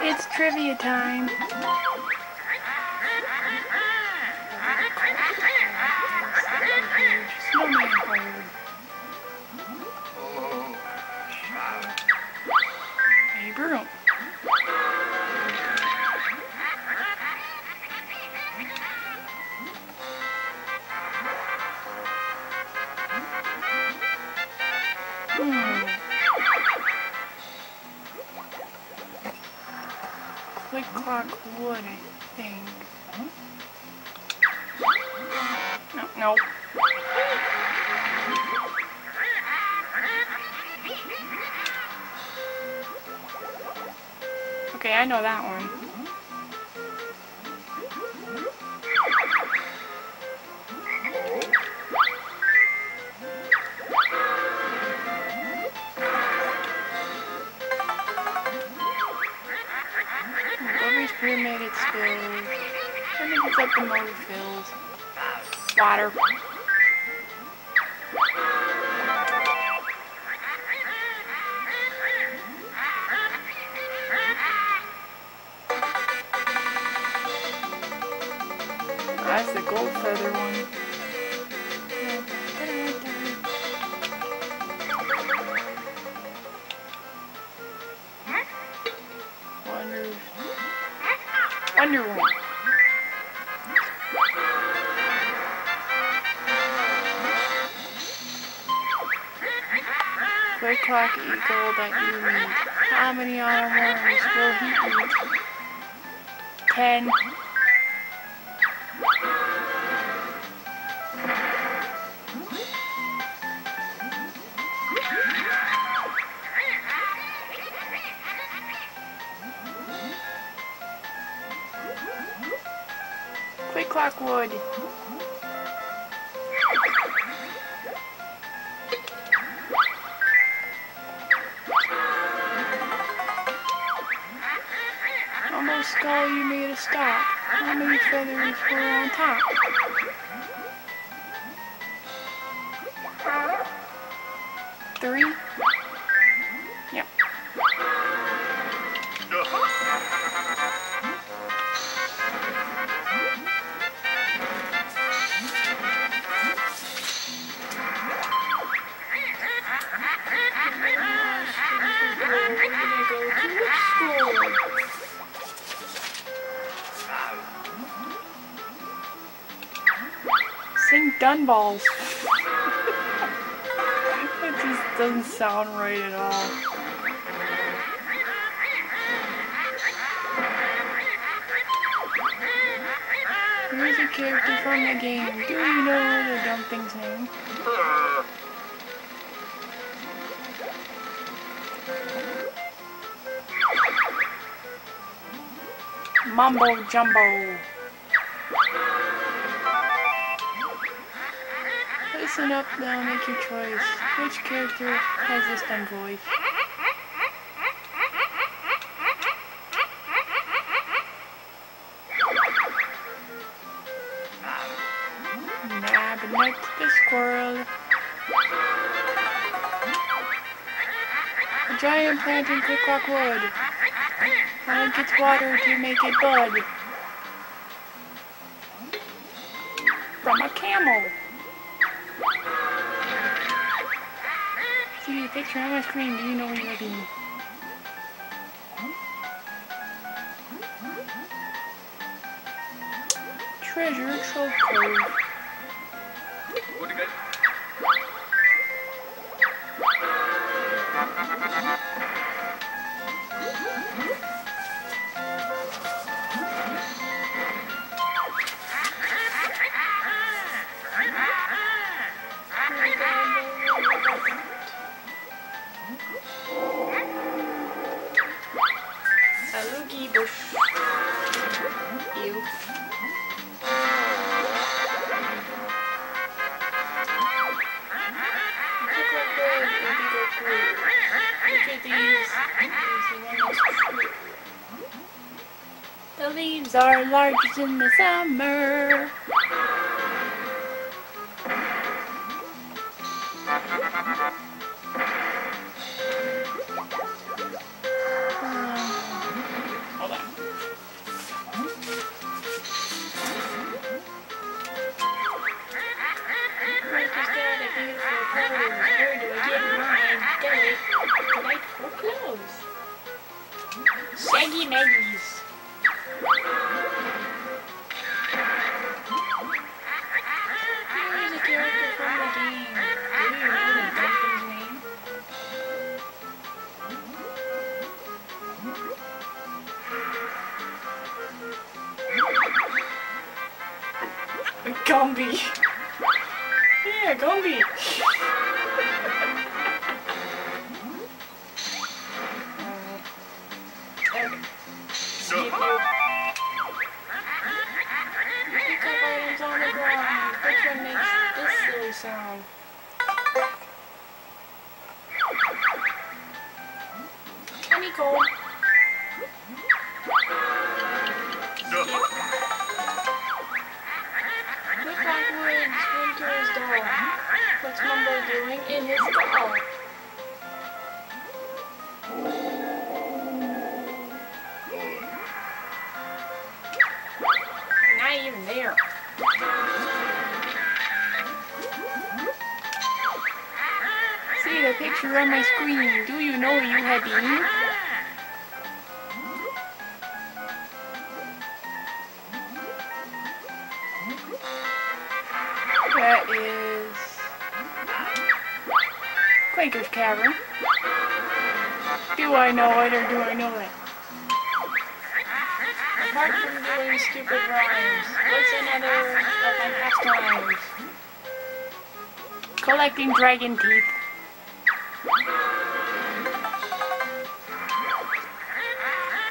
It's trivia time. Snowman card. Hey, broom. Quick clock wood, I think. No. Okay, I know that one. Bubby's pyramid, it's filled. I think it's up the motor filled. Water. That's the gold feather one. Wonder Woman. Quick clock eagle that you need. How many autumn worms will he eat? 10. Quick clock wood. Almost skull, you made a stop. How many feathers were on top? 3? Yep. Sing Dunballs. It just doesn't sound right at all. Here's a character from the game. Do you know the dumb thing's name? Mumbo Jumbo. Listen up now, make your choice. Which character has this dumb voice? Nab next the squirrel. A giant plant in quick clock wood. How it gets water to make it bud. From a camel. See the picture on my screen, do you know what you're looking? Treasure Trove Cove. A loogie bush. Ew. Look at these. The leaves are largest in the summer. Maggie Maggie's. Here's a character from the game. Do you know the Duncan's name? Gumby. Yeah, Gumby. Pick up items on the ground. Which one makes this silly sound? Honeycomb. Look backwards. Winter is dull. What's Mumbo doing in his doll? Not even there. See the picture on my screen. Do you know who you had been? That is Quaker's Cavern. Do I know it or do I know it? Apart from doing stupid rhymes, what's another of my pastimes? Collecting dragon teeth.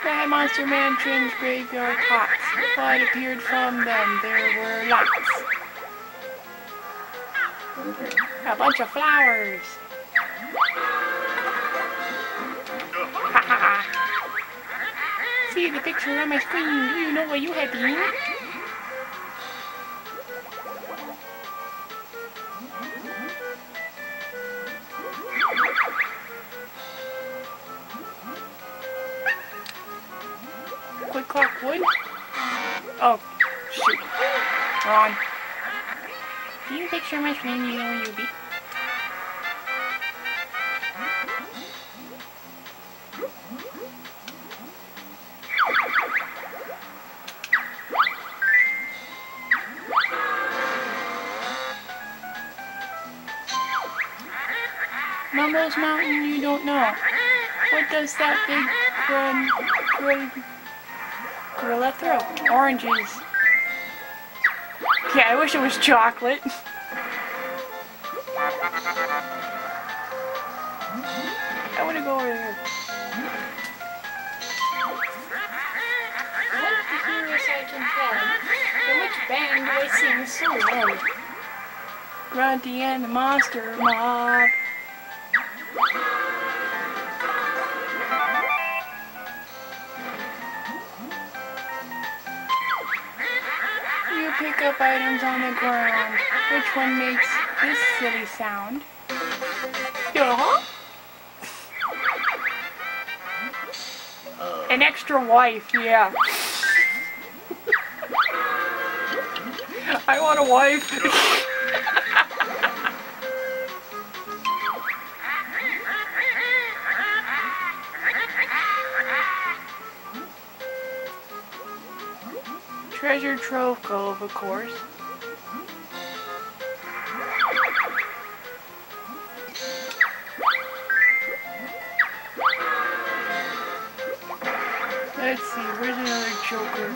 The Monster Mansion's graveyard pots. What appeared from them? There were lots. A bunch of flowers. Ha ha ha. See the picture on my screen. Do you know what you had been? Quick clock wood? Oh, shoot. Wrong. See the picture on my screen. Do you know where you be? Mumbo's Mountain, you don't know. What does that big gorilla throw? Oranges. Yeah, I wish it was chocolate. I want to go over there. What the heroes I can play? In which band do I sing so well? Grunty and the Monster Mob. You pick up items on the ground. Which one makes this silly sound? Yeah. An extra wife, yeah. I want a wife. Treasure Trove Cove, of course. Let's see, where's another Joker?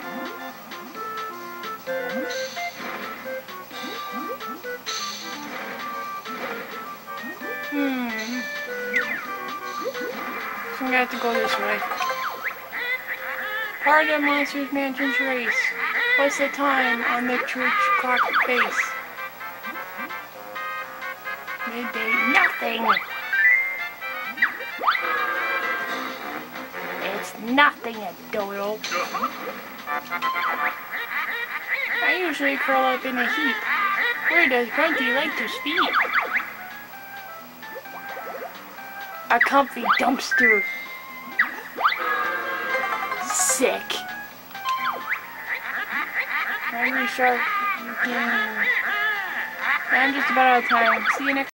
So I'm gonna have to go this way. Part of Monsters Mansion's race. What's the time on the church clock face? Midday. Nothing! It's nothing, a dodo. I usually curl up in a heap. Where does Grunty like to sleep? A comfy dumpster. Sick. I'm just about out of time. See you next time.